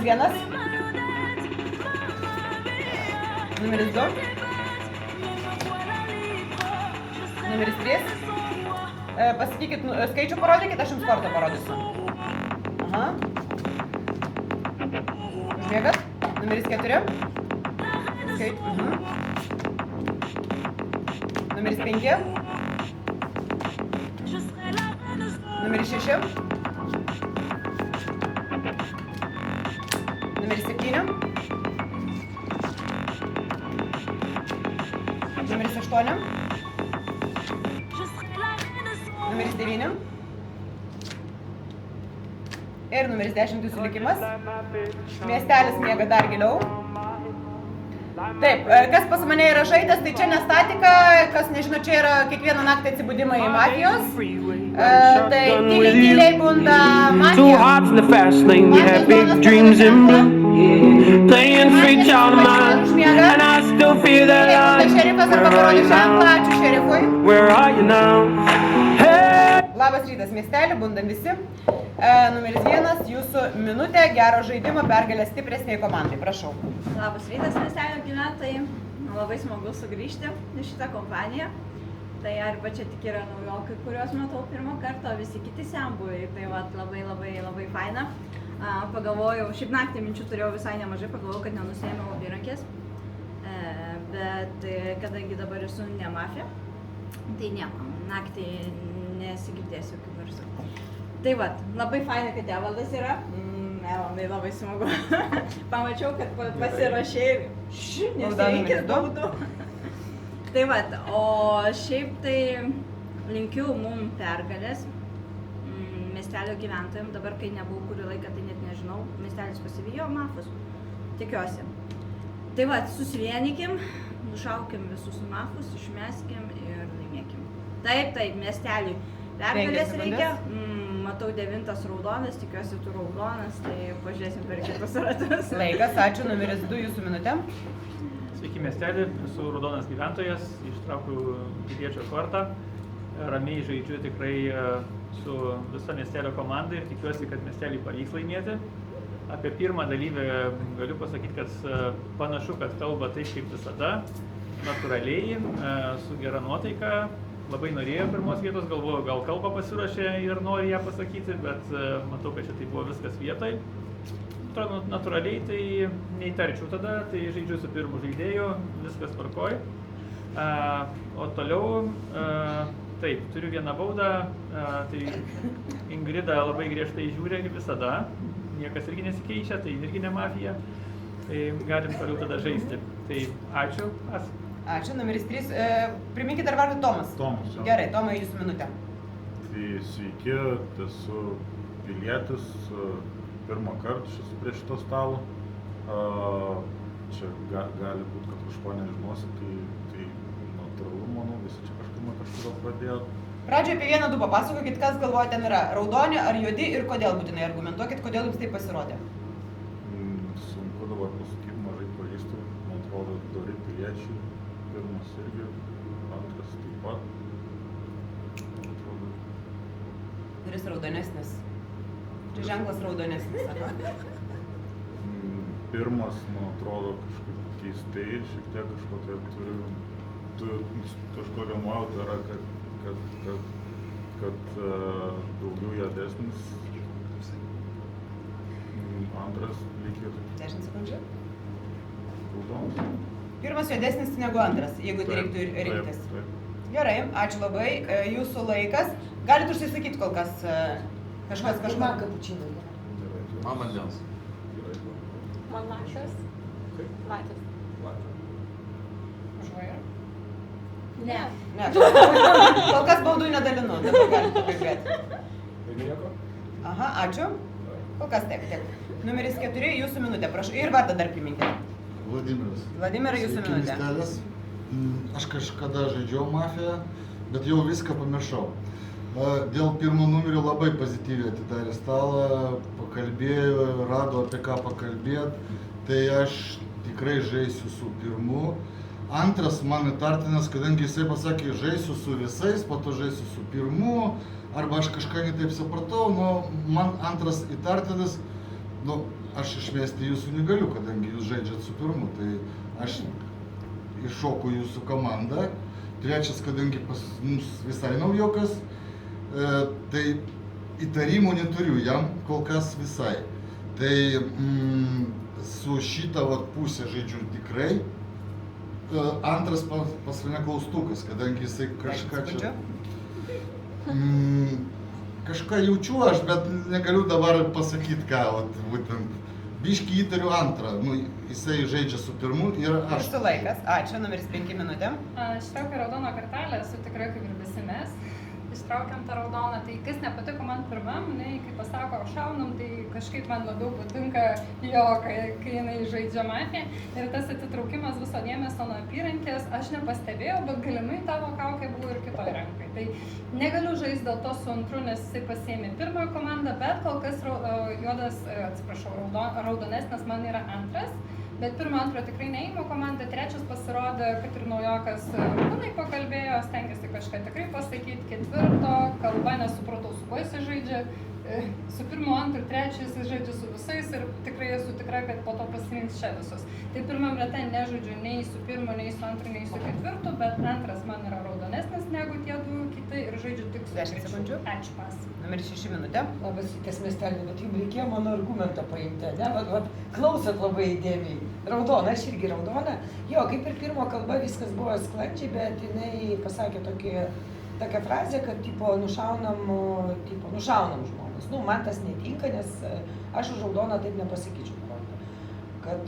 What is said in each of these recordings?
1. Numeris 2. Numeris 3. Pasakykit, skaičių parodykit, aš jums kortą parodysiu. Aha. Užbėgat. Numeris 4. Numeris 5. Numeris 6. Numeris 7. Numeris 8. Numeris 9. Ir numeris 10 jūsų likimas. Miestelis miega dar giliau. Taip, kas pas mane yra žaidęs, tai čia ne statika, kas nežino, čia yra kiekvieną naktį atsibudimai į mafijos. Tai tyliai bunda mafija. Šerifas arba parodė ženklą, ačiū šerifui. Labas rytas, miestelį, bundam visi. Numeris 1, jūsų minutė, gero žaidimo, pergalės stipresniai komandai, prašau. Labas rytas, miestelio gyventojai. Labai smagu sugrįžti į šitą kompaniją. Tai arba čia tik yra naujokai, kuriuos matau pirmą kartą, o visi kiti senbuviai. Tai vat, labai faina. Pagalvojau, šiaip naktį minčių turėjau visai nemažai, pagalvojau, kad nenusėmiau apyrankės. Bet kadangi dabar esu ne mafija, tai nieko, naktį nesigirdėsiu jokių garsų. Tai vat, labai faina, kad Evaldas yra. Evaldai, labai smagu. Pamačiau, kad pasirašėjai. Nesireikia baudų. Tai vat, o šiaip tai linkiu mum pergalės. Miestelio gyventojams, dabar kai nebuvau kurį laiką, tai net nežinau, miestelis pasivijo mafus. Tikiuosi. Tai vat, susivienykim, nušaukim visus mafus, išmeskim ir laimėkim. Taip, miesteliui pergalės reikia. Matau 9 raudonas, tikiuosi tu raudonas, tai pažiūrėsim per kitus ratus. Laikas, ačiū, numeris 2 jūsų minutė. Sveiki miestelį, esu raudonas gyventojas, ištraukiu piliečio kortą. Ramiai žaidžiu tikrai su visa miestelio komanda ir tikiuosi, kad miestelį pavyks laimėti. Apie pirmą dalyvę galiu pasakyti, kad panašu, kad kalba taip kaip visada, natūraliai, su gera nuotaika. Labai norėjo pirmos vietos, galvoju, gal kalbą pasiruošė ir nori ją pasakyti, bet matau, kad čia tai buvo viskas vietoj. Atrodo, natūraliai tai neįtarčiau tada, tai žaidžiu su pirmu žaidėju, viskas tvarkoj. O toliau, taip, turiu vieną baudą, tai Ingrida labai griežtai žiūri kaip visada, niekas irgi nesikeičia, tai irgi ne mafija, tai galim toliau tada žaisti. Tai ačiū. Ačiū, numeris 3. Priminkit dar vardą Tomas. Tomas. Gerai, Tomai, jūsų minutė. Tai sveiki, esu pilietis, pirmą kartą esu prie šito stalo. Čia gali būti, kad kažko nežinosi, tai natūralu, manau, visi čia kažkur pradėjo. Pradžioje apie 1-2 papasakokit, kas galvoja ten yra, raudoni ar juodi ir kodėl būtinai argumentuokit, kodėl jums tai pasirodė. Sunku dabar pasakyti, mažai pažįstu, man atrodo, dori piliečiai. Pirmas irgi, antras taip pat. Kuris raudonesnis? Čia ženklas raudonesnis, ar ne? Pirmas, man atrodo, kažkaip keistai, šiek tiek kažkokia kažkokia nuojauta yra, kad daugiau juodesnis. Antras lyg ir 10 sekundžių. raudonas. Pirmas juodesnis negu antras, jeigu tai reiktų rinktis. Gerai, ačiū labai. Jūsų laikas. Galit užsisakyti kol kas kažkas kažko. Man kapučino. Man vandens. Man lašas. Latas. Ne. Ne. Kol kas baudų nedalinu, dabar galite pakalbėti. Aha, ačiū. Kol kas tiek. Numeris 4, jūsų minutė, prašau. Ir vardą dar priminkite. Vladimirai, jūsų minutė. Aš kažkada žaidžiau mafiją, bet jau viską pamiršau. Dėl pirmo numerio labai pozityviai atidarė stalą, pakalbėjo, rado apie ką pakalbėti, tai aš tikrai žaisiu su pirmu. Antras man įtartinas, kadangi jisai pasakė, žaisiu su visais, po to žaisiu su pirmu, arba aš kažką netaip supratau, man antras įtartinas, aš išmesti jūsų negaliu, kadangi jūs žaidžiat su pirmu, tai aš iššoku jūsų komandą. Trečias, kadangi pas mums visai naujokas, tai įtarimų neturiu jam kol kas visai. Tai su šitą pusę žaidžiu tikrai. Antras pas mane klaustukas, kadangi jisai kažką čia... Kažką jaučiu aš, bet negaliu dabar pasakyti ką, būtent. Biškį įtariu antrą, jisai žaidžia su pirmu ir aš. Jūsų laikas, ačiū, numeris 5 minutėm. Ištraukiu raudoną kortelę, esu tikrai kaip ir visi mes. Ištraukiam tą raudoną, tai kas nepatiko man pirmam, kai pasako šaunam, tai kažkaip man labiau patinka jo, kai jinai žaidžia mafiją. Ir tas atitraukimas viso dėmesio nuo apyrankės, aš nepastebėjau, bet galimai tavo kaukė buvo ir kitoj rankai. Tai negaliu žaisti dėl to su antru, nes jisai pasiėmė pirmąją komandą, bet kol kas raudonesnis man yra antras. Bet pirmo, antro tikrai neįmo komanda, trečias pasirodė, kad ir naujokas rūnai pakalbėjo, stengiasi kažką tikrai pasakyti, ketvirto, kalba nesupratau, su kuo jisai žaidžia, su pirmo, antru ir trečiu jisai žaidžia su visais ir tikrai esu tikra, kad po to pasirinks čia visus. Tai pirmam rate nežaidžiu nei su pirmu, nei su antru, nei su ketvirtu, bet antras man yra raudonesnis negu tie du kiti ir žaidžiu tik su 10 sekundžių. Ačiū pas. Numeris 6 minutė. Labas rytas miestelį, bet jums reikėjo mano argumentą paimti, ne? Vat klausot labai įdėmiai. Raudona, aš irgi raudona. Jo, kaip ir pirmo kalba viskas buvo sklandžiai, bet jinai pasakė tokią frazę, kad nušaunam žmonės. Man tas netinka, nes aš už raudoną taip nepasakyčiau. Kad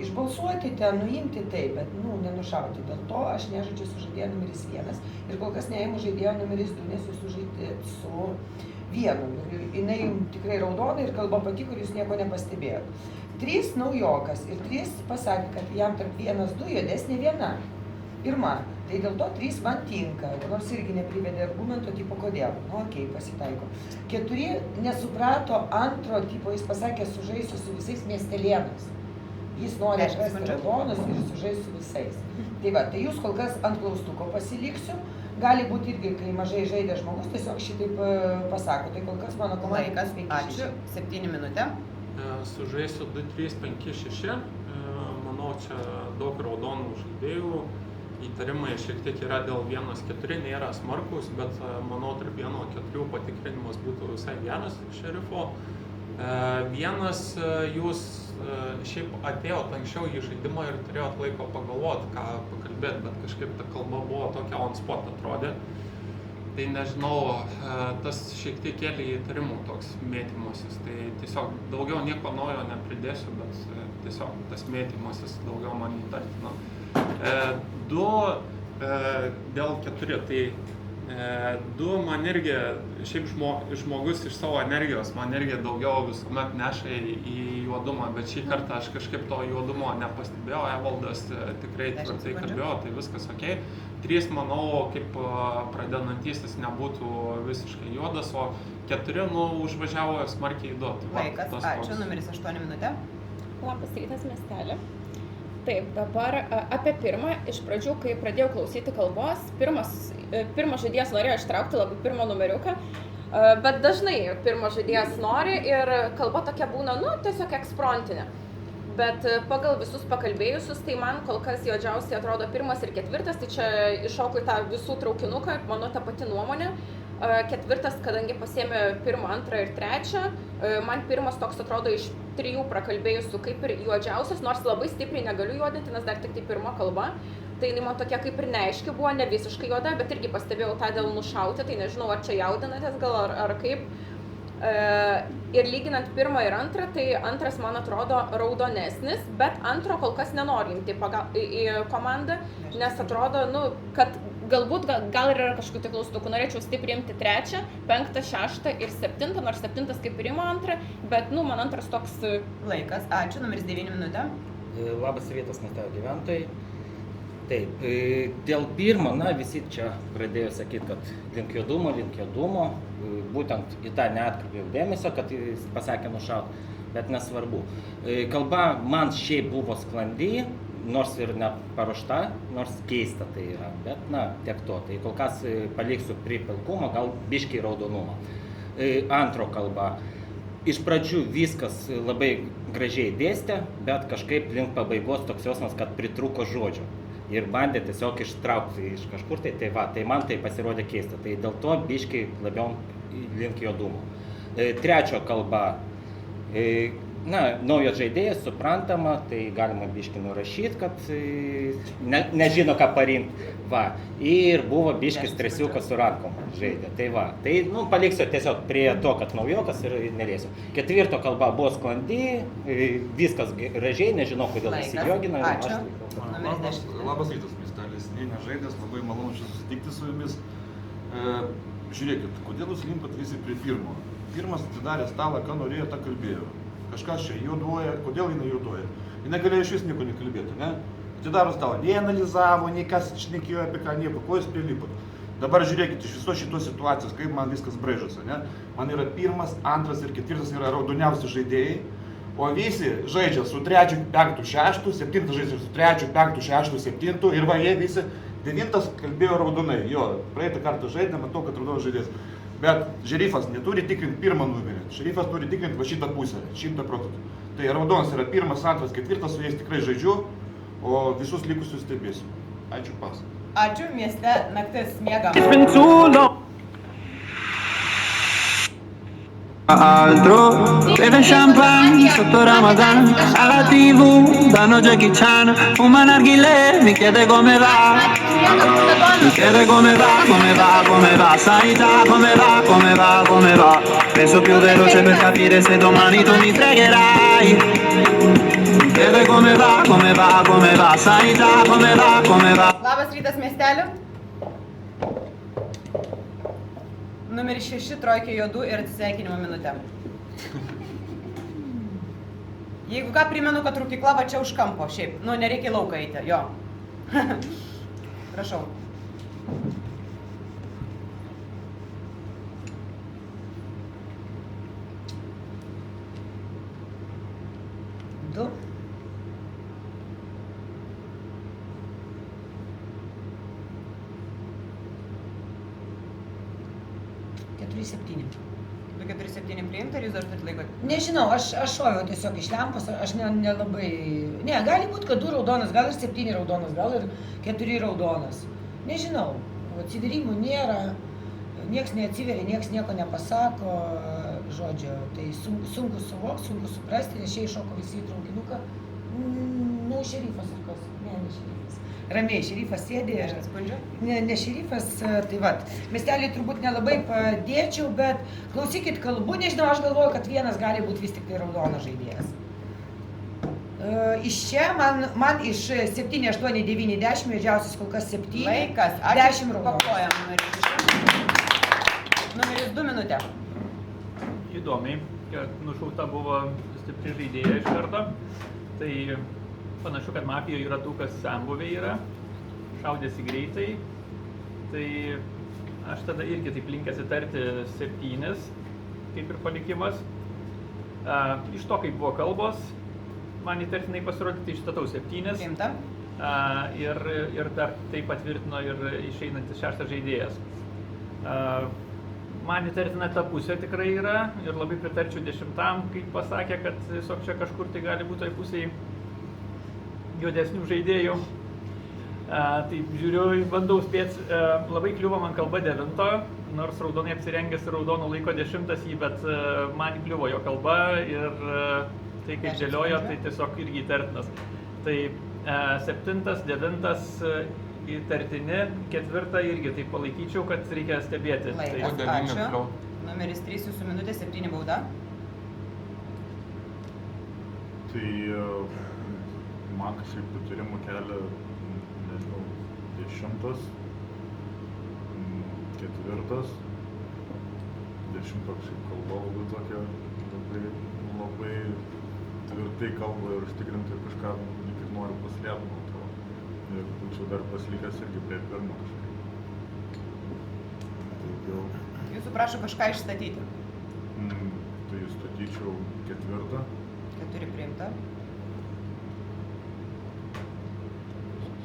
išbalsuoti ten, nuimti taip, bet nenušauti. Dėl to aš nežaidžiu su žaidėjo numeris 1 ir kol kas neimu žaidėjo numeris 2, nes jūs sužaidėt su 1. Jinai tikrai raudona ir kalba patiko ir jūs nieko nepastebėjot. 3 naujokas ir 3 pasakė, kad jam tarp 1-2 juodesnė 1. Pirma, tai dėl to 3 man tinka, nors irgi neprivedė argumento tipo kodėl. Okei, pasitaiko. 4 nesuprato antro tipo, jis pasakė sužaisiu su visais miestelėnais. Jis nori atrasti raudonus ir sužais su visais. Tai va, tai jūs kol kas ant klaustuko pasiliksiu. Gali būti irgi, kai mažai žaidė žmogus, tiesiog šitaip pasako. Tai kol kas mano komanda. Laikas, ačiū, 7 minutė. Sužaisiu 2, 3, 5, 6. Manau, čia daug raudonų žaidėjų. Įtarimai šiek tiek yra dėl 1-4, nėra smarkus, bet manau, tarp 1-4 patikrinimas būtų visai geras šerifo. Vienas, jūs šiaip atėjot anksčiau į žaidimą ir turėjot laiko pagalvoti, ką pakalbėti, bet kažkaip ta kalba buvo tokia on spot atrodė. Tai nežinau, tas šiek tiek kėlė įtarimų toks mėtymasis. Tai tiesiog daugiau nieko naujo nepridėsiu, bet tiesiog tas mėtymasis daugiau man įtartina. 2 dėl 4, tai 2 man irgi, šiaip žmogus iš savo energijos, man irgi daugiau visuomet neša į juodumą, bet šį kartą aš kažkaip to juodumo nepastebėjau, Evaldas tikrai tvirtai kalbėjo, tai viskas ok. 3, manau, kaip pradedantysis nebūtų visiškai juodas, o 4, užvažiavo smarkiai į 2. Laikas, ačiū, numeris 8 minutė. Labas rytas miestelį. Taip, dabar apie pirmą, iš pradžių, kai pradėjau klausyti kalbos, pirmas žaidėjas norėjo ištraukti labai pirmą numeriuką, bet dažnai pirmas žaidėjas nori ir kalba tokia būna, tiesiog eksfrontinė. Bet pagal visus pakalbėjusius, tai man kol kas juodžiausiai atrodo 1 ir 4, tai čia iššoku į tą visų traukinuką, mano ta pati nuomonė. 4, kadangi pasiėmė 1, 2 ir 3, man 1 toks atrodo iš 3 prakalbėjusių kaip ir juodžiausias, nors labai stipriai negaliu juodinti, nes dar tik tai 1 kalba. Tai jinai man tokia kaip ir neaiški buvo, ne visiškai juoda, bet irgi pastebėjau tą dėl nušauti, tai nežinau, ar čia jaudinatės gal ar kaip. Ir lyginant 1 ir 2, tai 2 man atrodo raudonesnis, bet 2 kol kas nenoriu imti į komandą, nes atrodo, kad galbūt gal ir yra kažkokių klaustukų, norėčiau stipriai imti 3, 5, 6 ir 7, nors 7 kaip ir ima 2, bet man 2 toks... Laikas, ačiū, numeris 9 minutė. Labas rytas miestelio gyventojai. Taip, dėl 1, visi čia pradėjo sakyti, kad link juodumo, būtent į tą neatkreipiau dėmesio, kad jis pasakė nušaut, bet nesvarbu. Kalba man šiaip buvo sklandi, nors ir neparuošta, nors keista tai yra, bet tiek to. Tai kol kas paliksiu prie pilkumo, gal biškiai raudonumo. 2 kalba. iš pradžių viskas labai gražiai dėstė, bet kažkaip link pabaigos toks jausmas, kad pritrūko žodžių. Ir bandė tiesiog ištraukti iš kažkur tai man tai pasirodė keista. Tai dėl to biškai labiau link juodumo. Trečio kalba, naujas žaidėjas, suprantama, tai galima biškai nurašyti, kad nežino, ką parinkti. Ir buvo biškai stresiukas su rankom žaidė. Tai paliksiu tiesiog prie to, kad naujokas ir neliesiu. Ketvirto kalba buvo sklandi, viskas gražiai, nežinau, kodėl įsijogina. Ačiū. Labas rytas, miestelis. Nežaidęs, labai malonu čia susitikti su jumis. Žiūrėkit, kodėl jūs limpat visi prie pirmo? Pirmas atidarė stalą, ką norėjo, tą kalbėjo. Kažkas čia juoduoja, kodėl jinai juoduoja? Jinai galėjo iš vis nieko nekalbėti, ne? Atidaro stalą, nei analizavo, nei kas šnekėjo apie ką, nieko, ko jūs prilipot. Dabar žiūrėkit, iš visos šitos situacijos, kaip man viskas braižosi, ne? Man yra pirmas, antras ir ketvirtas yra raudoniausi žaidėjai, o visi žaidžia su 3, 5, 6, 7 žaidžia su 3, 5, 6, 7 ir jie visi 9 kalbėjo raudonai. Jo, praeitą kartą žaidė, matau, kad raudonas žaidėjas. Bet šerifas neturi tikrinti pirmą numerį, šerifas turi tikrinti va šitą pusę, 100%. Tai raudonas yra pirmas, antras, ketvirtas, su jais tikrai žaidžiu, o visus likusius stebėsiu. Ačiū, pas. Ačiū, mieste naktis miega. Altro, beve champagne sotto Ramadan, alla TV danno Jackie Chan, fuma narghilè, mi chiede come va, come va, sai già come va, penso più veloce per capire se domani tu mi fregherai, mi chiede come va, sai già come va. Labas rytas, miestelių. Numeris 6, trojkė juodų ir atsisveikinimo minutė. Jeigu ką, primenu, kad rūkykla va čia už kampo, šiaip. Nereikia į lauką eiti, jo. Prašau. Du. 4-7. 2-4-7 priimta, ar jūs dar turit laiko? Nežinau, aš šoviau tiesiog iš lempos, aš nelabai... Ne, gali būti, kad 2 raudonas, gal ir 7 raudonas, gal ir 4 raudonas. Nežinau, atsidarimų nėra, nieks neatsiveria, nieks nieko nepasako, žodžio, tai sunku suvokti, sunku suprasti, nes čia iššoko visi į traukinuką. Šerifas ir kas? Ne šerifas. Ramiai, šerifas sėdė. Aš atspundžiu? Ne šerifas, tai vat. Miestelį turbūt nelabai padėčiau, bet klausykit kalbų, nežinau, aš galvoju, kad vienas gali būti vis tik tai raudonas žaidėjas. Iš čia man iš 7, 8, 9, 10, mažiausias kol kas 7. Laikas, 10 raudonas. Paklojam numeris 2 minutė. Įdomiai, kad nušauta buvo stipri žaidėja iš karto. Tai panašu, kad mafijoje yra tų, kas senbuviai yra, šaudėsi greitai. Tai aš tada irgi taip linkęs įtarti 7, kaip ir palikimas. Iš to, kaip buvo kalbos, man įtartinai pasirodyti, išstatau 7. Priimta. Ir dar tai patvirtino ir išeinantis 6 žaidėjas. Man įtartina ta pusė tikrai yra ir labai pritarčiau 10, kaip pasakė, kad tiesiog čia kažkur tai gali būti toj pusėje juodesnių žaidėjų. Taip žiūriu, bandau spėti, labai kliuvo man kalba 9, nors raudonai apsirengęs ir raudonų laiko 10 jį, bet man kliuvo jo kalba ir tai kaip dėliojo, tai tiesiog irgi įtartinas. Tai 7, 9 įtartini, 4 irgi taip palaikyčiau, kad reikia stebėti. Laikas, ačiū. Numeris 3, jūsų minutė, 7 bauda. Tai man kažkaip įtarimų kelia, nežinau, 10, 4, 10 kažkaip kalba labai tokia, labai tvirtai kalba ir užtikrinti kažką lyg ir noriu paslėpti nuo to. Ir būčiau dar pasilikęs irgi prie pirmo kažkaip. Jūsų prašo kažką išstatyti. Tai statyčiau 4. 4 priimta.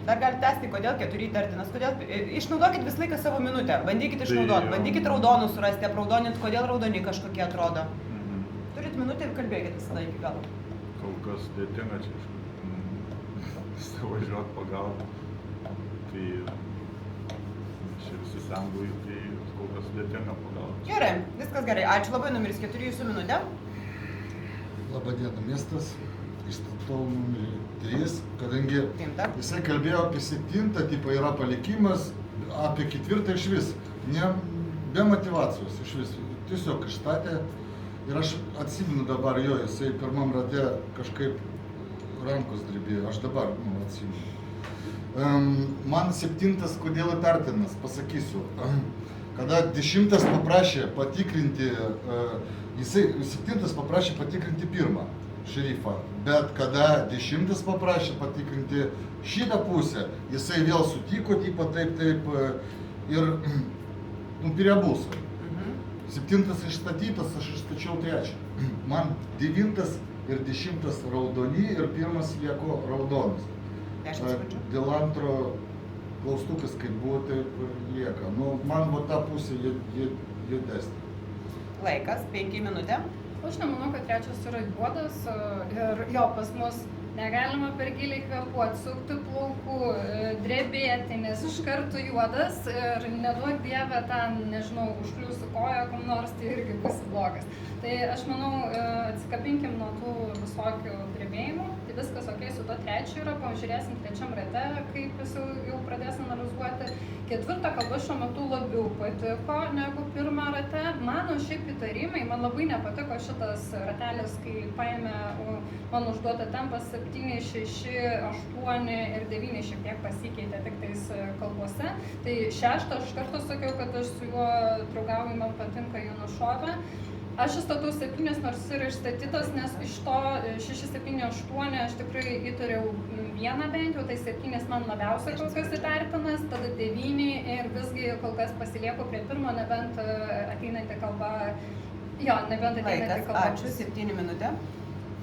Dar galite tęsti, kodėl 4 įtartinas, kodėl... Išnaudokit visą laiką savo minutę, bandykit išnaudoti, bandykit raudonus surasti, apraudonint, kodėl raudoni kažkokie atrodo. Turit minutę ir kalbėkit visada iki galo. Kol kas sudėtinga čia važiuoti pagauti. Tai čia visi senbuviai, tai kol kas sudėtinga pagauti. Gerai, viskas gerai. Ačiū labai, numeris 4 jūsų minutė. Labadiena, miestas. Išstatau numerį 3, kadangi Timta. jisai kalbėjo apie 7, tipo yra palikimas, apie 4 iš vis. Be motivacijos iš vis. Tiesiog išstatė. Ir aš atsimenu dabar jo, jisai pirmam rate kažkaip rankos drebėjo. Aš dabar atsimenu. Man 7 kodėl įtartinas, pasakysiu. Kada 10 paprašė patikrinti, jisai 7 paprašė patikrinti pirmą šerifą, bet kada 10 paprašė patikrinti šitą pusę, jisai vėl sutiko, tipo taip, ir переобулся. 7 išstatytas, aš išstačiau 3. Man 9 ir 10 raudoni ir 1 lieko raudonas. Dėl antro klaustukas, kaip buvo, taip lieka. Nu, man va ta pusė juodesnė. Laikas, 5 minutė. Aš nemanau, kad 3 yra juodas ir jo pas mus negalima per giliai kvėpuoti, sukti plaukų, drebėti, nes iš karto juodas ir neduok dievę ten, nežinau, užkliūsi koją kam nors, tai irgi bus blogas. Tai aš manau, atsikabinkim nuo tų visokių drebėjimų, tai viskas ok su to 3 yra, pažiūrėsim 3 rate, kaip jis jau pradės analizuoti. 4 kalba šiuo metu labiau patiko negu 1 rate. Mano šiaip įtarimai, man labai nepatiko šitas ratelis, kai paėmė man užduotą tempą 7, 6, 8 ir 9 šiek tiek pasikeitė tik tais kalbose. Tai 6 aš kartu sakiau, kad aš su juo draugauju, man patinka jų nušovę. Aš įstatau 7, nors yra išstatytas, nes iš to 6, 7, 8 aš tikrai įtariau 1 bent jau, tai 7 man labiausiai kol kas įtartinas, tada 9 ir visgi kol kas pasilieku prie 1, nebent ateinanti kalba. Jo, nebent ateinanti kalba. Ačiū, 7 minutė.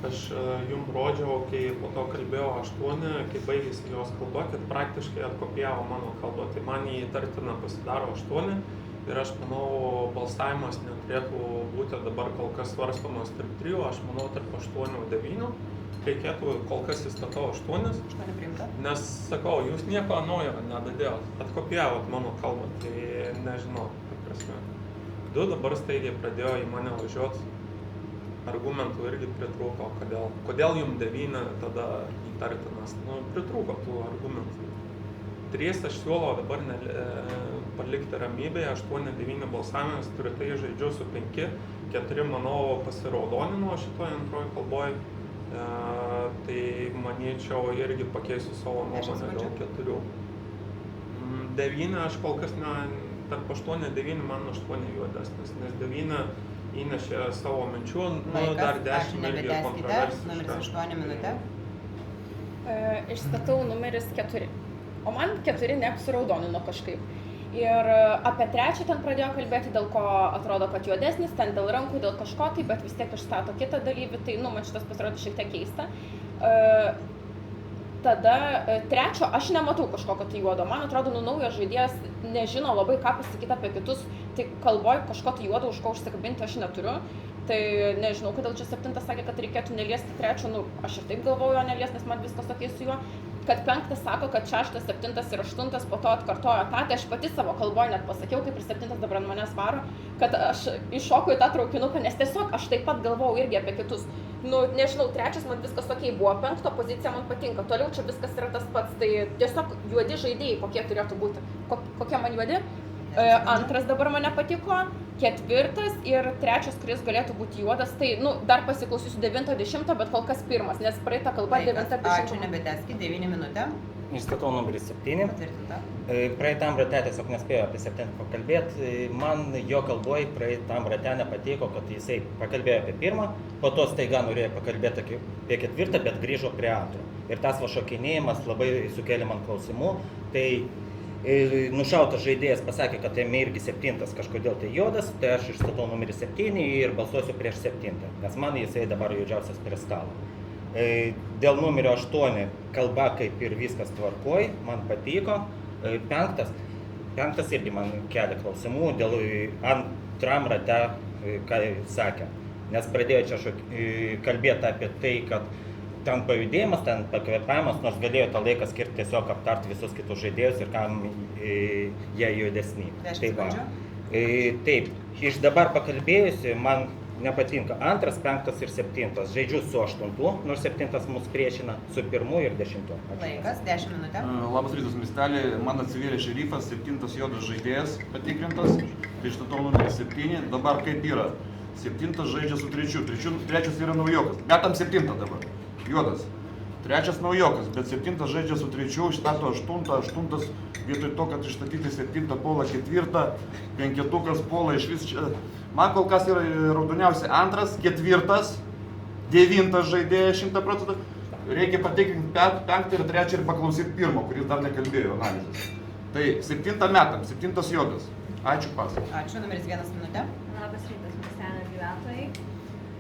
Aš jums rodžiau, kai po to kalbėjau 8, kai baigėsi jos kalba, kad praktiškai atkopijavo mano kalbą, tai man jį įtartina pasidaro 8. Ir aš manau, balsavimas neturėtų būti dabar kol kas svarstomas tarp 3, aš manau tarp 8 ir 9. Reikėtų kol kas įstatau 8. 8 priimta. Nes, sakau, jūs nieko naujo nedadėjot, atkopijavot mano kalbą, tai nežinau, kaip prasme. 2 dabar staigiai pradėjo į mane važiuoti, argumentų irgi pritrūko, kodėl jums 9 tada įtartinas, nu, pritrūko tų argumentų. 3 aš siūlau dabar palikti ramybėje, 8, 9 balsavimas, tai žaidžiu su 5, 4 manau pasiraudonino šitoje antroje kalboje, tai manyčiau irgi pakeisiu savo nuomonę dėl 4. 9 aš kol kas tarp 8 ir 9 man 8 juodesnis, nes 9 įnešė savo minčių, nu dar 10 irgi kontroversiška. Numeris 8 minutė. Išstatau numeris 4. O man 4 neapsiraudonino kažkaip. Ir apie 3 ten pradėjo kalbėti, dėl ko atrodo, kad juodesnis, ten dėl rankų, dėl kažko tai, bet vis tiek išstato kitą dalyvį, tai man šitas pasirodė šiek tiek keista. Tada 3 aš nematau kažkokio tai juodo, man atrodo, naujas žaidėjas nežino labai ką pasakyti apie kitus, tai kalboj kažko tai juodo, už ko užsikabinti aš neturiu. Tai nežinau, kodėl čia 7 sakė, kad reikėtų neliesti 3, aš ir taip galvoju jo neliesti, nes man viskas ok su juo. Kad 5 sako, kad 6, 7 ir 8 po to atkartojo tą, tai aš pati savo kalboje net pasakiau, kaip ir 7 dabar ant manęs varo, kad aš iššokau į tą traukinuką, nes tiesiog aš taip pat galvojau irgi apie kitus. Nu, nežinau, 3 man viskas ok buvo, 5 pozicija man patinka, toliau čia viskas yra tas pats, tai tiesiog juodi žaidėjai, kokie turėtų būti, kokie man juodi. 2 dabar man nepatiko, 4 ir 3, kuris galėtų būti juodas, tai dar pasiklausysiu 9, 10, bet kol kas 1, nes praeitą kalbą 9, 10. Ačiū, nebetęskit, 9 minutė. Išstatau numeris 7. Patvirtinta. Praeitam rate tiesiog nespėjo apie 7 pakalbėti. Man jo kalboj praeitam rate nepatiko, kad jisai pakalbėjo apie 1, po to staiga norėjo pakalbėti apie 4, bet grįžo prie 2. Ir tas va šokinėjimas labai sukėlė man klausimų. Tai nušautas žaidėjas pasakė, kad jame irgi 7 kažkodėl tai juodas, tai aš išstatau numerį 7 ir balsuosiu prieš 7, nes man jisai dabar juodžiausias prie stalo. Dėl numerio 8 kalba kaip ir viskas tvarkoj, man patiko. 5 irgi man kelia klausimų, dėl antram rate, ką sakė. nes pradėjo čia kalbėti apie tai, kad ten pajudėjimas, ten pakvėpavimas, nors galėjo tą laiką skirti tiesiog aptarti visus kitus žaidėjus ir kam jie judesni. Taip, iš dabar pakalbėjusi, man nepatinka 2, 5 ir 7. Žaidžiu su 8, nors 7 mus priešina su 1 ir 10. Laikas, 10 minutę. Labas rytas, miestelį. Man atsivėrė šerifas, 7 juodas žaidėjas patikrintas, tai štatau numeris 7. Dabar kaip yra? 7 žaidžia su 3, 3 yra naujokas. Metam 7 dabar. Juodas. 3 naujokas, bet 7 žaidžia su 3, išstato 8, 8 vietoj to, kad išstatyti 7 puola 4, 5 puola iš vis čia. Man kol kas yra raudoniausia 2, 4, 9 žaidėjas 100%. Reikia patikrinti 5 ir 3 ir paklausyti 1, kuris dar nekalbėjo analizės. Tai 7 metam, 7 juodas. Ačiū pasai. Ačiū, numeris 1 minutė. Labas rytas, miestelio gyventojai.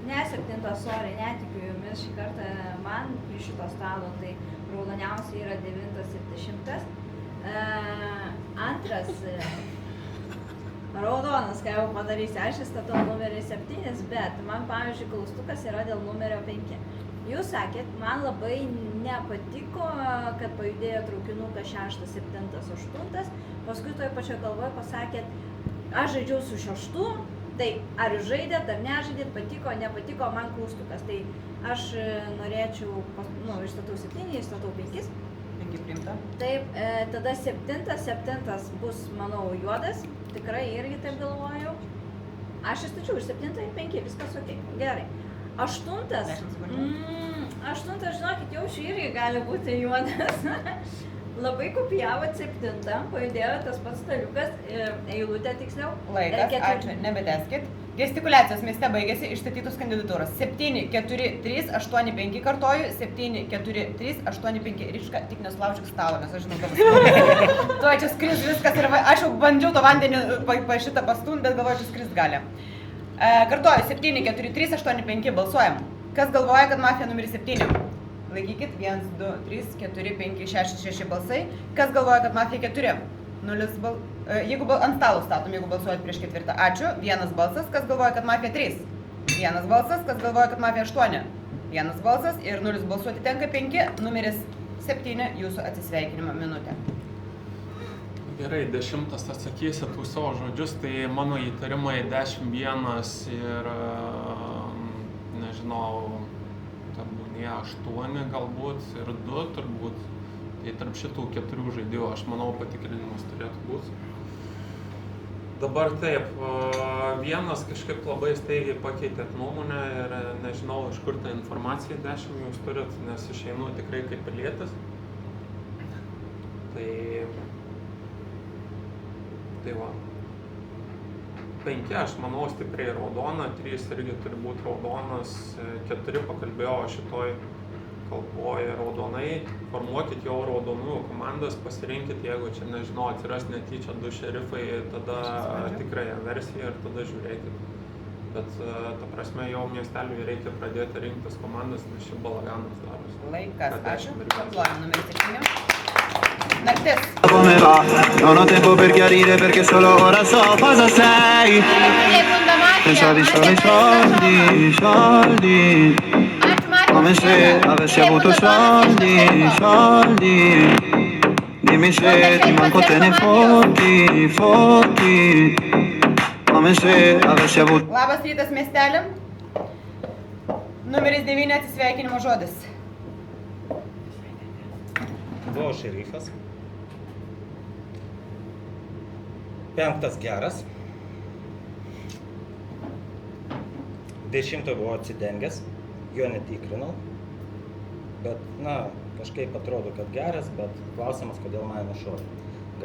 Ne 7, sorry, netikiu jumis šį kartą man iš šito stalo, tai raudoniausiai yra 9 ir 10. 2 raudonas, ką jau padarysi, aš įstatau numerį 7, bet man, pavyzdžiui, klaustukas yra dėl numerio 5. Jūs sakėt, man labai nepatiko, kad pajudėjo traukinukas 6, 7, 8, paskui toje pačioje kalboje pasakėt, aš žaidžiau su 6, tai ar jūs žaidėt, ar nežaidėt, patiko, nepatiko, man klaustukas. Tai aš norėčiau, išstatau 7, išstatau 5. 5 priimta. Taip, tada 7 bus, manau, juodas, tikrai irgi taip galvojau. Aš išstačiau iš 7 į 5, viskas ok, gerai. 8, žinokit, jau šį irgi gali būti juodas. Labai kopijavot 7, pajudėjo tas pats staliukas, eilutė tiksliau. Laikas, ačiū, nebeteskit. Gestikuliacijos mieste baigėsi išstatytus kandidatūros. 7, 4, 3, 8, 5 kartoju, 7, 4, 3, 8, 5. Ryška, tik nesulaužyk stalo, nes aš žinau, kad tuoj čia skris viskas ir aš jau bandžiau to vandenį šitą pastumti, bet galvoju, čia skris gali. Kartoju, 7, 4, 3, 8, 5, balsuojam. Kas galvoja, kad mafija numeris 7? Laikykit, 1, 2, 3, 4, 5, 6, 6 balsai. Kas galvoja, kad mafija 4? 0 balsų. Jeigu ant stalo statom, jeigu balsuojat prieš 4. Ačiū. 1 balsas. Kas galvoja, kad mafija 3? 1 balsas. Kas galvoja, kad mafija 8? 1 balsas. Ir 0 balsų atitenka 5. Numeris 7. Jūsų atsisveikinimo minutė. Gerai, 10 atsakysit už savo žodžius, tai mano įtarimai 11 ir nežinau, tebūnie 8 galbūt ir 2 turbūt. Tai tarp šitų 4 žaidėjų aš manau patikrinimas turėtų būti. Dabar taip, vienas kažkaip labai staigiai pakeitėt nuomonę ir nežinau, iš kur tą informaciją 10 jūs turit, nes išeinu tikrai kaip pilietis. Tai va. 5 aš manau stipriai raudona, 3 irgi turi būti raudonas, 4 pakalbėjo šitoj kalboje raudonai. Formuokit jau raudonųjų komandas, pasirinkit, jeigu čia nežinau, atsiras netyčia 2 šerifai, tada tikrąją versiją ir tada žiūrėkit. Bet ta prasme jau miesteliui reikia pradėti rinktis komandas, nes šį balaganas darosi. Laikas, ačiū. Paplojam numeris 7. Naktis. Come va? Non ho tempo per chiarire perché solo ora so cosa sei. E soldi, soldi, soldi, soldi. Come se avessi avuto soldi, soldi. Dimmi se ti manco te ne fotti, fotti. Come se avessi avuto. Labas rytas miestelė. Numeris 9 atsisveikinimo žodis. Buvo šerifas. 5 geras. 10 buvo atsidengęs, jo netikrinau. Bet, kažkaip atrodo, kad geras, bet klausimas, kodėl mane nušovė.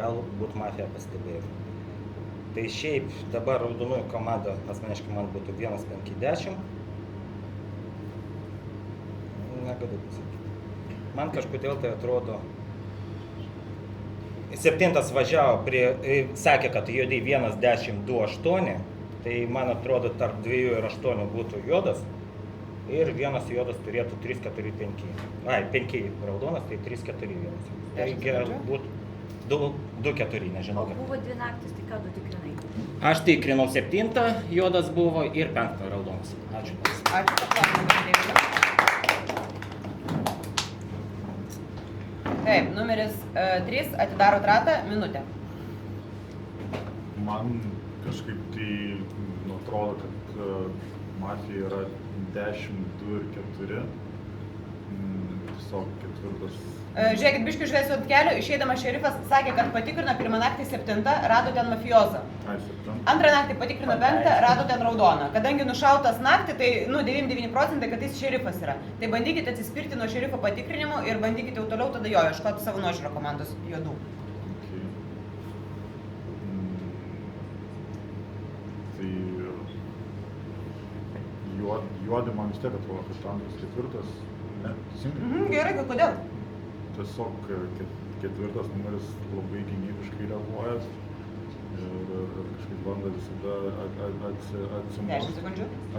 Galbūt mafija pastebėjo. Tai šiaip dabar raudonųjų komanda, asmeniškai man būtų 1, 5, 10. Negaliu pasakyti. Man kažkodėl tai atrodo. 7 važiavo sakė, kad juodai 1, 10, 2, 8. Tai man atrodo tarp 2 ir 8 būtų juodas. Ir 1 juodas turėtų 3, 4, 5. 5 raudonas, tai 3, 4, 1. Tai galbūt 2, 4, nežinau. O buvo 2 naktis, tai ką tu tikrinai? Aš tikrinau 7, juodas buvo ir 5 raudonas. Ačiū. Ačiū, kad Taip, numeris 3, atidarot ratą, minutę. Man kažkaip tai atrodo, kad mafija yra 10, 2 ir 4. Tiesiog 4. Žiūrėkit, biškių žvėsiu ant kelio, išeidamas šerifas sakė, kad patikrino pirmą naktį 7, rado ten mafiozą. Antrą naktį patikrino 5, rado ten raudoną. Kadangi nušautas naktį, tai 99% kad jis šerifas yra. Tai bandykite atsispirti nuo šerifo patikrinimo ir bandykite jau toliau tada jo ieškoti savo nuožiūro komandos juodų. Tai juodi man vis tiek atrodo, kad 2, 4, ne, teisingai? Gerai, kodėl? Tiesiog 4 numeris labai gynybiškai reaguojas ir kažkaip bando visada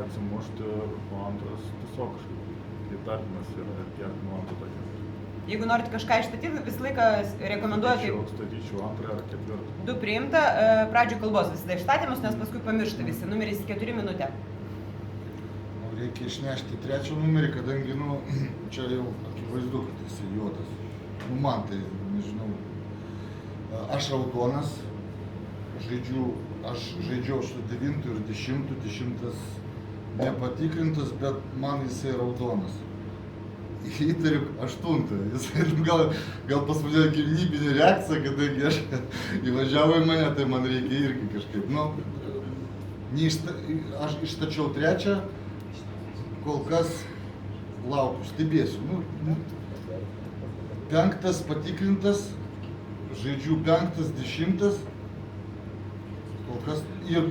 atsimušti, o 2 tiesiog kažkaip įtartinas yra ir tiek nuomonė tokia. Jeigu norit kažką išstatyti, visą laiką rekomenduoju Statyčiau 2 ar 4. 2 priimta, pradžioj kalbos visada išstatymus, nes paskui pamiršta visi. Numeris 4 minutė. Reikia išnešti 3 numerį, kadangi, čia jau akivaizdu, kad jis juodas. Man tai, nežinau, aš raudonas, aš žaidžiau su 9 ir 10, 10 nepatikrintas, bet man jisai raudonas. Įtariu 8, jisai gal pas mane gynybinė reakcija, kadangi aš įvažiavo į mane, tai man reikia irgi kažkaip, aš ištačiau 3, kol kas laukiu, stebėsiu. 5 patikrintas, žaidžiu 5, 10, kol kas ir 1.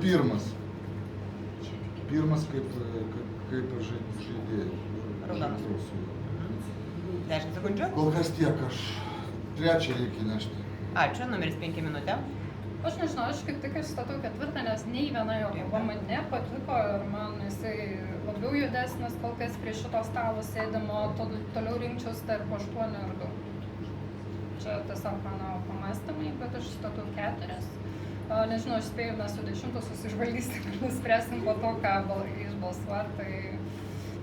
1 kaip ir žaidėjai. Raudonas. 10 sekundžių. Kol kas tiek, aš 3 reikia nešti. Ačiū, numeris 5 minutė. Aš nežinau, aš kaip tik statau 4, nes nei viena jo kalba man nepatiko ir man jisai labiau judesnis, kol kas prie šito stalo sėdimo, toliau rinkčiaus tarp 8 ir 2. Čia tiesiog mano pamastymai, bet aš statau 4. Nežinau, aš spėjau, mes su 10 susižvalgysim ir nuspręsim po to, ką išbalsuoti.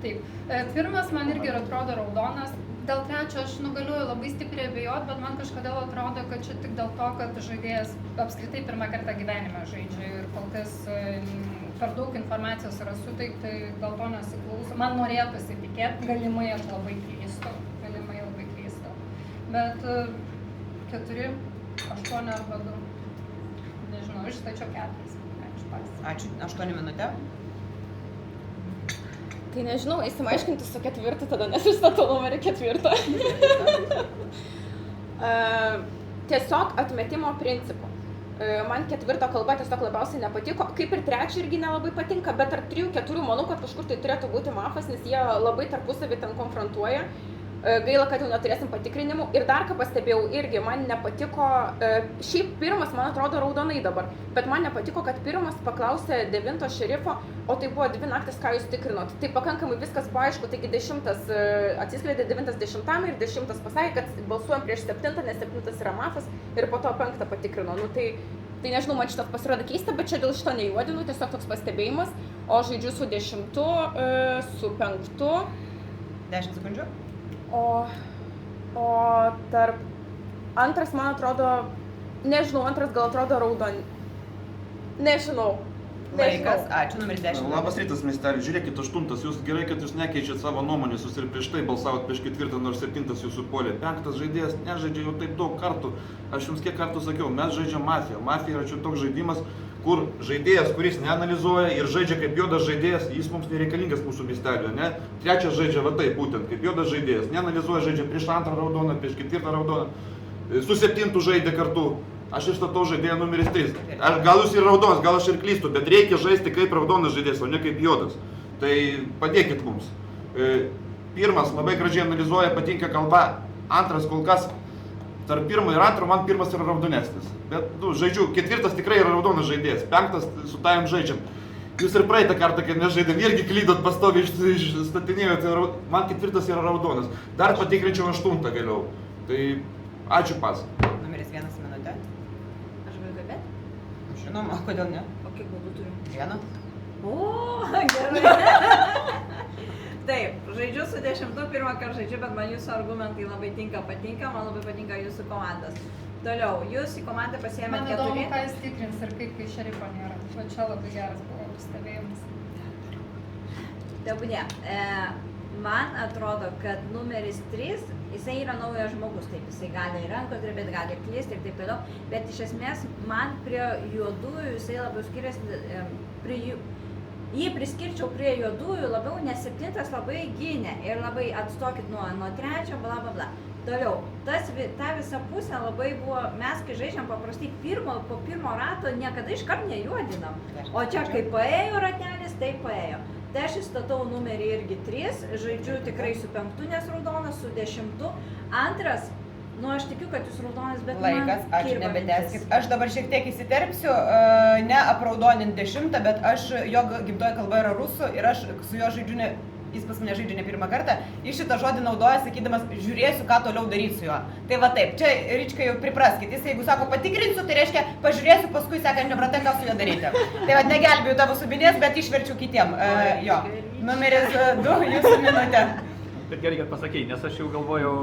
Taip, 1 man irgi atrodo raudonas. Dėl 3 aš galiu labai stipriai abejoti, bet man kažkodėl atrodo, kad čia tik dėl to, kad žaidėjas apskritai pirmą kartą gyvenime žaidžia ir kol kas per daug informacijos yra suteikta, dėl to nesiklauso. Man norėtųsi tikėti, galimai aš labai klystu. Bet 4, 8 arba 2. Nežinau, išstačiau 4. Ačiū, 8 minutė. Tai nežinau, įsimaiškinti su 4, tada nesistatau numerį 4. Tiesiog atmetimo principu. Man 4 kalba tiesiog labiausiai nepatiko, kaip ir 3 irgi nelabai patinka, bet tarp 3, 4 manau, kad kažkur tai turėtų būti mafas, nes jie labai tarpusavį ten konfrontuoja. Gaila, kad jau neturėsim patikrinimų. Ir dar ką pastebėjau, irgi man nepatiko, šiaip 1 man atrodo raudonai dabar, bet man nepatiko, kad 1 paklausė 9 šerifo, o tai buvo 2 naktis, ką jūs tikrinot. Tai pakankamai viskas buvo aišku, taigi 10 atsiskleidė 9 10 ir 10 pasakė, kad balsuojam prieš 7, nes 7 yra mafas ir po to 5 patikrino. Tai nežinau, man šitas pasirodo keista, bet čia dėl šito nejuodinu, tiesiog toks pastebėjimas. O žaidžiu su 10, su 5. 10 sekundžių. O tarp 2 man atrodo, nežinau, 2 gal atrodo raudon. Nežinau. Laikas, ačiū, numeris 10. Labas rytas, miesteli, žiūrėkit, 8, jūs gerai, kad jūs nekeičiat savo nuomonės, jūs ir prieš tai balsavot prieš 4, nors 7 jūsų puolė. 5 žaidėjas nežaidžia jau taip daug kartų. Aš jums kiek kartų sakiau, mes žaidžiam mafiją. Mafija yra čia toks žaidimas, kur žaidėjas, kuris neanalizuoja ir žaidžia kaip juodas žaidėjas, jis mums nereikalingas mūsų miestelio, ne? 3 žaidžia va taip, būtent kaip juodas žaidėjas, neanalizuoja, žaidžia prieš 2 raudoną, prieš 4 raudoną, su 7 žaidė kartu. Aš išstatau žaidėją numeris 3. Gal jūs ir raudonas, gal aš ir klystu, bet reikia žaisti kaip raudonas žaidėjas, o ne kaip juodas. Tai padėkit mums. 1 labai gražiai analizuoja, patinka kalba, 2 kol kas. Tarp 1 ir 2 man 1 yra raudonesnis. Bet, žaidžiu, 4 tikrai yra raudonas žaidėjas, 5 su tavim žaidžiam. Jūs ir praeitą kartą, kai mes žaidėm, irgi klydot pastoviai išstatinėjot, man 4 yra raudonas. Dar patikrinčiau 8 vėliau. Tai ačiū pas. Numeris 1 minutė. Aš galiu kalbėti? Žinoma, kodėl ne? kiek baudų turim? Vieną. O, gerai. Taip, žaidžiu su 10, pirmą kartą žaidžiu, bet man jūsų argumentai labai patinka, man labai patinka jūsų komandas. Toliau, jūs į komandą pasiėmėte Man 4. įdomu, ką jis tikrins ir kaip, kai šerifo nėra. Va čia labai geras buvo pastebėjimas. Tebūnie, man atrodo, kad numeris 3, jisai yra naujas žmogus, taip, jisai gali ir rankos drebėti, gali ir klysti ir taip toliau, bet iš esmės man prie juodųjų jisai labiau skiriasi, jį priskirčiau prie juodųjų labiau, nes 7 labai gynė ir labai atstokit nuo 3, bla bla bla. Toliau, ta visa pusė labai buvo, mes kai žaidžiam paprastai po pirmo rato niekada iškart nejuodinam, o čia kai paėjo ratelis, tai paėjo. Tai aš įstatau numerį irgi 3, žaidžiu tikrai su 5, nes raudonas, su 10. Antras, nu aš tikiu, kad jūs raudonas, bet Laikas, ačiū, nebetęskit. Aš dabar šiek tiek įsiterpsiu, ne apraudonint 10, bet aš, jo gimtoji kalba yra rusų ir aš su juo žaidžiu, jis pas mane žaidžia ne pirmą kartą, jis šitą žodį naudoja, sakydamas, žiūrėsiu, ką toliau darysiu su juo. Tai va taip, čia Rička jau pripraskit, jis jeigu sako patikrinsiu, tai reiškia pažiūrėsiu paskui sekančią pratę, ką su juo daryti. Tai va negelbėjau tavo subinės, bet išverčiu kitiem. Jo, numeris 2, jūsų minutė. Bet gerai, kad pasakei, nes aš jau galvojau,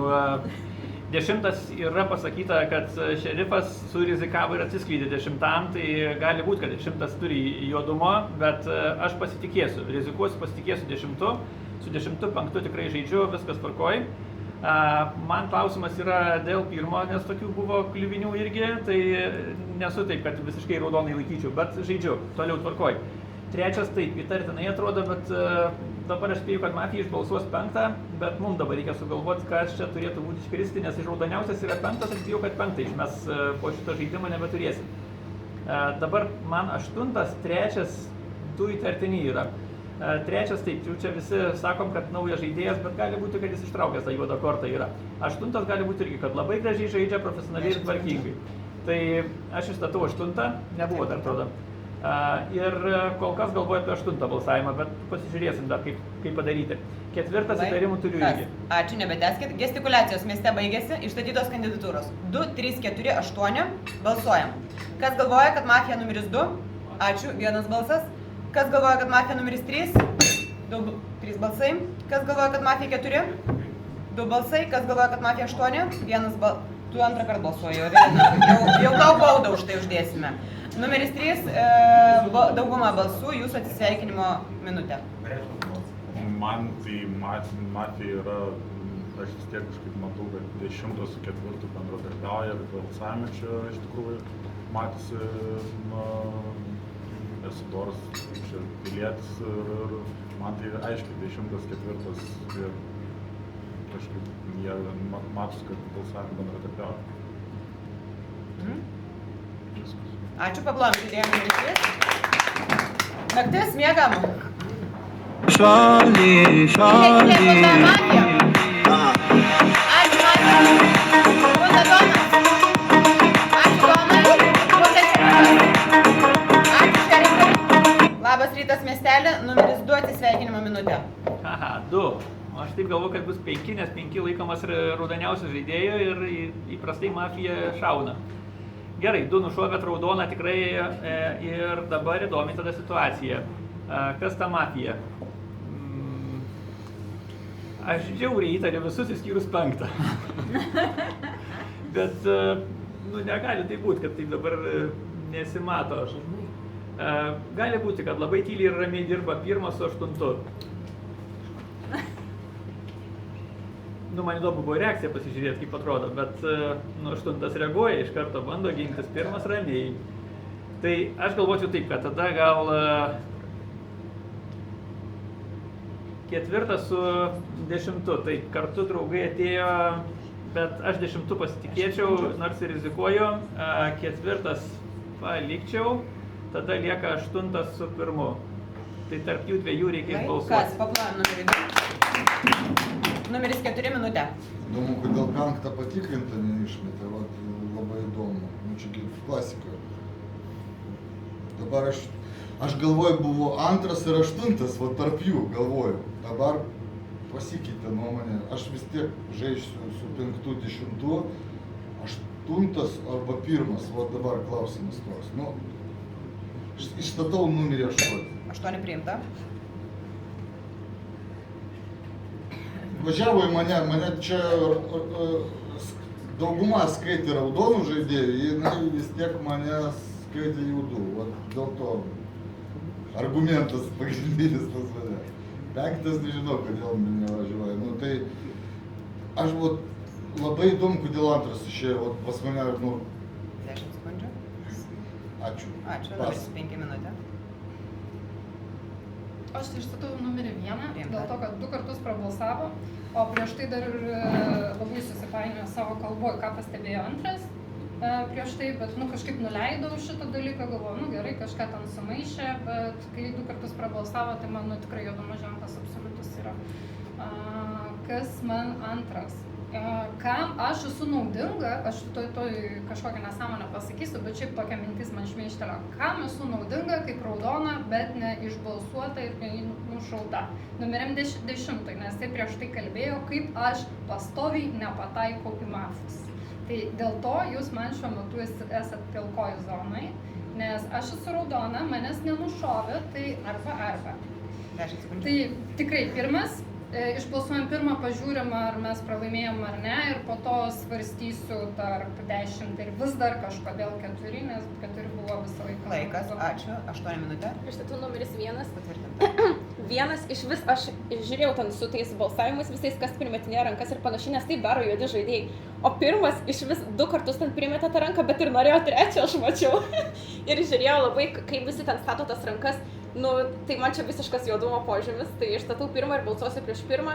10 yra pasakyta, kad šerifas surizikavo ir atsiskleidė 10, tai gali būti, kad 10 turi juodumo, bet aš pasitikėsiu, rizikuosiu, pasitikėsiu 10, su 10, 5 tikrai žaidžiu, viskas tvarkoj. Man klausimas yra dėl pirmo, nes tokių buvo kliuvinių irgi, tai nesu taip, kad visiškai raudonai laikyčiau, bet žaidžiu, toliau tvarkoj. 3 taip, įtartinai atrodo, bet dabar aš spėju, kad mafija išbalsuos 5, bet mums dabar reikia sugalvoti, kas čia turėtų būti iškristi, nes raudoniausias yra 5, aš spėju, kad 5 mes po šito žaidimo nebeturėsim. Dabar man 8, 3, 2 įtartini yra. 3 taip, jau čia visi sakom, kad naujas žaidėjas, bet gali būti, kad jis ištraukęs tą juodą kortą yra. 8 gali būti irgi, kad labai gražiai žaidžia, profesionaliai ir tvarkingai. Tai aš išstatau 8, nebuvo dar atrodo. Ir kol kas galvoju apie 8 balsavimą, bet pasižiūrėsim dar, kaip padaryti. 4 įtarimų turiu irgi. Ačiū, nebetęskit. Gestikulacijos mieste baigėsi, išstatytos kandidatūros. 2, 3, 4, 8, balsuojam. Kas galvoja, kad mafija numeris 2? Ačiū, 1 balsas. Kas galvoja, kad mafija numeris 3? 3 balsai. Kas galvoja, kad mafija 4? 2 balsai. Kas galvoja, kad mafija 8? 1 balsas. Tu antrą kartą balsuoji, jau tau baudą už tai uždėsime. Numeris 3, dauguma balsų, jūsų atsisveikinimo minutė. Man tai mafija yra, aš vis tiek kažkaip matau, kad 10 su 4 bendradarbiauja, bet balsavime čia iš tikrųjų matėsi, esu doras čia pilietis ir man tai aiškiai 10, 4 ir kažkaip jie matosi, kad balsavime bendradarbiauja. Ačiū, pablom, žaidėjom mintis. Naktis, miegam. Šalį. Ačiū, mafija. Būna Donas. Ačiū, Donai. Būna šerifas. Ačiū, šerifai. Labas rytas, miestelė. Numeris 2, atsisveikinimo minutė. Aha, 2. Aš taip galvoju, kad bus 5, nes 5 laikomas raudoniausių žaidėjų ir įprastai mafija šauna. Gerai, 2 nušovėt raudoną tikrai ir dabar įdomi tada situacija. Kas ta mafija? Aš žiauriai įtariu visus išskyrus 5. Bet negali tai būti, kad taip dabar nesimato. Gali būti, kad labai tyliai ir ramiai dirba 1 su 8. Man įdomu buvo reakcija pasižiūrėti, kaip atrodo, bet 8 reaguoja, iš karto bando gintis, 1 ramiai. Tai aš galvočiau taip, kad tada gal 4 su 10, tai kartu draugai atėjo, bet aš 10 pasitikėčiau, nors ir rizikuoju, 4 palikčiau, tada lieka 8 su 1. Tai tarp jų 2 reikės balsuoti. Kas, paplan numerį 2? Numeris 4 minutė. Įdomu, kodėl 5 patikrintą neišmetė, labai įdomu. Čia klasika. Dabar aš galvoju, buvo 2 ir 8, tarp jų galvoju. Dabar pasikeitė nuomonė. Aš vis tiek žaisiu su 5, 10, 8 arba 1. Dabar klausimas toks. Išstatau numerį 8. 8 priimta. Važiavo į mane čia dauguma skaitė raudonų žaidėjų, jinai vis tiek mane skaitė juodų. Dėl to argumentas pagrindinis pas mane. 5 nežinau, kodėl nevažiuoja. Nu, tai aš labai įdomu, kodėl 2 išėjo pas mane. 10 sekundžių. Ačiū. Ačiū, dabar 5 minutės. Aš išstatau numerį 1, dėl to, kad 2 kartus prabalsavo, o prieš tai dar ir labai susipainiojo savo kalboje, ką pastebėjo 2 prieš tai, bet kažkaip nuleidau šitą dalyką, galvoju, gerai, kažką ten sumaišė, bet kai 2 kartus prabalsavo, tai man tikrai juodumo ženklas absoliutus yra. Kas man 2? Kam aš esu naudinga, aš toj kažkokią nesąmonę pasakysiu, bet šiaip tokia mintis man šmeižtelio. Kam esu naudinga kaip raudona, bet ne išbalsuota ir nušauta. Numeriam 10, nes tai prieš tai kalbėjau, kaip aš pastoviai nepataikau į mafus. Tai dėl to jūs man šiuo metu esat pilkoj zonai, nes aš esu raudona, manęs nenušovė, tai arba. 10 sekundžių. Tai tikrai pirmas. Išbalsuojam pirmą, pažiūrim, ar mes pralaimėjom ar ne, ir po to svarstysiu tarp 10 ir vis dar kažkodėl 4, nes 4 buvo visą laiką. Laikas, ačiū, 8 minutės. Išstatau numeris 1. Patvirtinta. 1 iš vis, aš žiūrėjau ten su tais balsavimais visais, kas primetinėjo rankas ir panašiai, nes taip daro juodi žaidėjai. O pirmas iš vis 2 kartus ten primetė tą ranką, bet ir norėjo 3, aš mačiau. Ir žiūrėjau labai, kaip visi ten stato tas rankas. Tai man čia visiškas juodumo požymis, tai išstatau 1 ir balsuosiu prieš 1.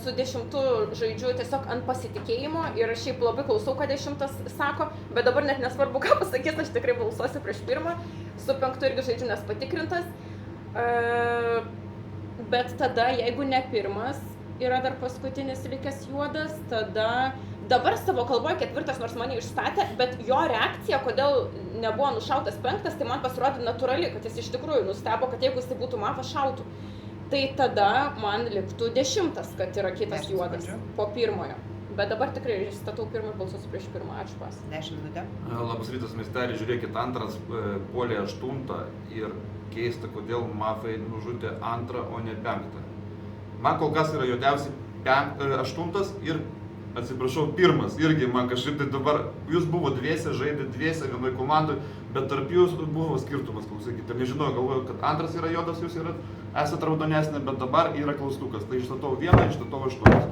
Su 10 žaidžiu tiesiog ant pasitikėjimo ir šiaip labai klausau, ką 10 sako, bet dabar net nesvarbu, ką pasakys, aš tikrai balsuosiu prieš 1. Su 5 irgi žaidžiu, nes patikrintas. Bet tada, jeigu ne 1, yra dar paskutinis likęs juodas, tada dabar savo kalboje 4, nors mane išstatė, bet jo reakcija, kodėl nebuvo nušautas 5, tai man pasirodė natūrali, kad jis iš tikrųjų nustebo, kad jeigu jis būtų mafas šautų. Tai tada man liktų 10, kad yra kitas juodas po 1. Bet dabar tikrai išstatau 1 ir balsuosiu prieš 1. Ačiū pas. 10 minutės. Labas rytas, miestelį, žiūrėkit, 2 puolė 8 ir keista, kodėl mafai nužudė 2, o ne 5. Man kol kas yra juodiausi 8 ir atsiprašau, 1 irgi man kažkaip tai dabar, jūs buvo dviese, žaidė dviese vienoj komandoj, bet tarp jūs buvo skirtumas, klausykite, nežinau, galvoju, kad 2 yra juodas, jūs esat raudonesnė, bet dabar yra klaustukas, tai išstatau 1, išstatau 8.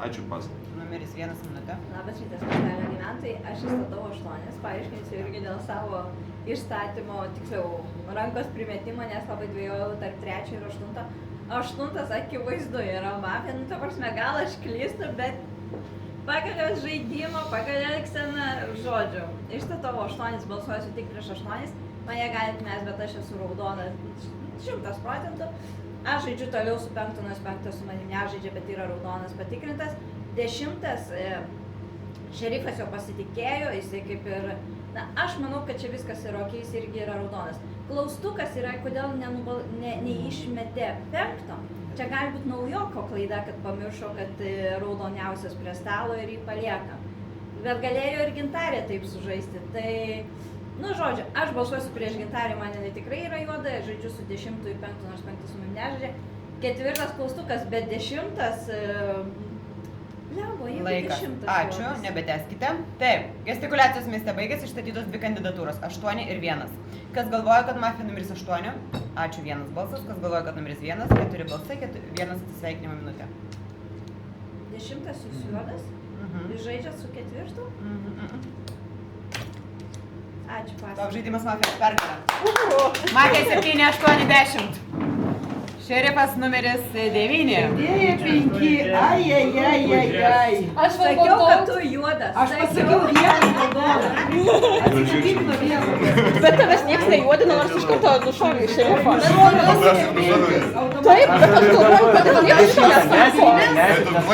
Ačiū pas. Numeris 1 minutė. Labas rytas, miestelio gyventojai, aš išstatau 8, paaiškinsiu irgi dėl savo išstatymo, tiksliau, rankos primetimo, nes labai dvejojau tarp 3 ir 8. 8 akivaizdu yra mafija, ta prasme, gal aš klystu, bet pagal žaidimą, pagal elgseną, žodžiu, išstatau 8, balsuosiu tik prieš 8, mane galit mes, bet aš esu raudona 100%. Aš žaidžiu toliau su 5, nes 5 su manim nežaidžia, bet yra raudonas patikrintas. 10 šerifas jo pasitikėjo, jisai kaip ir, aš manau, kad čia viskas yra ok, jis irgi yra raudonas. Klaustukas yra, kodėl neišmetė 5. Čia gali būti naujoko klaida, kad pamiršo, kad raudoniausias prie stalo ir jį palieka. Bet galėjo ir Gintarė taip sužaisti. Tai, žodžiu, aš balsuosiu prieš Gintarį, man jinai tikrai yra juoda, žaidžiu su 10 ir 5, nors 5 su manim nežaidžia. 4 klaustukas, bet 10... Laikas. Ačiū, nebetęskite. Taip, gestikuliacijos mieste baigėsi, išstatytos 2 kandidatūros, 8 ir 1. Kas galvoja, kad mafija numeris 8? Ačiū, 1 balsas. Kas galvoja, kad numeris 1? 4 balsai, 1 atsisveikinimo minutė. 10 jūs juodas? Jūs žaidžiat su 4? Ačiū, pas. Top žaidimas mafijos pergalė. Mafija 7, 8, 10. Šerifas numeris 9. 5, ai. Aš sakiau, kad tu juodas. Aš pasakiau 1 raudoną. Atsipykino 1. Bet tavęs nieks nejuodina, nors iš karto nušovė šerifą. Nušovė. Taip, bet aš galvoju, kad niekas šito nesako.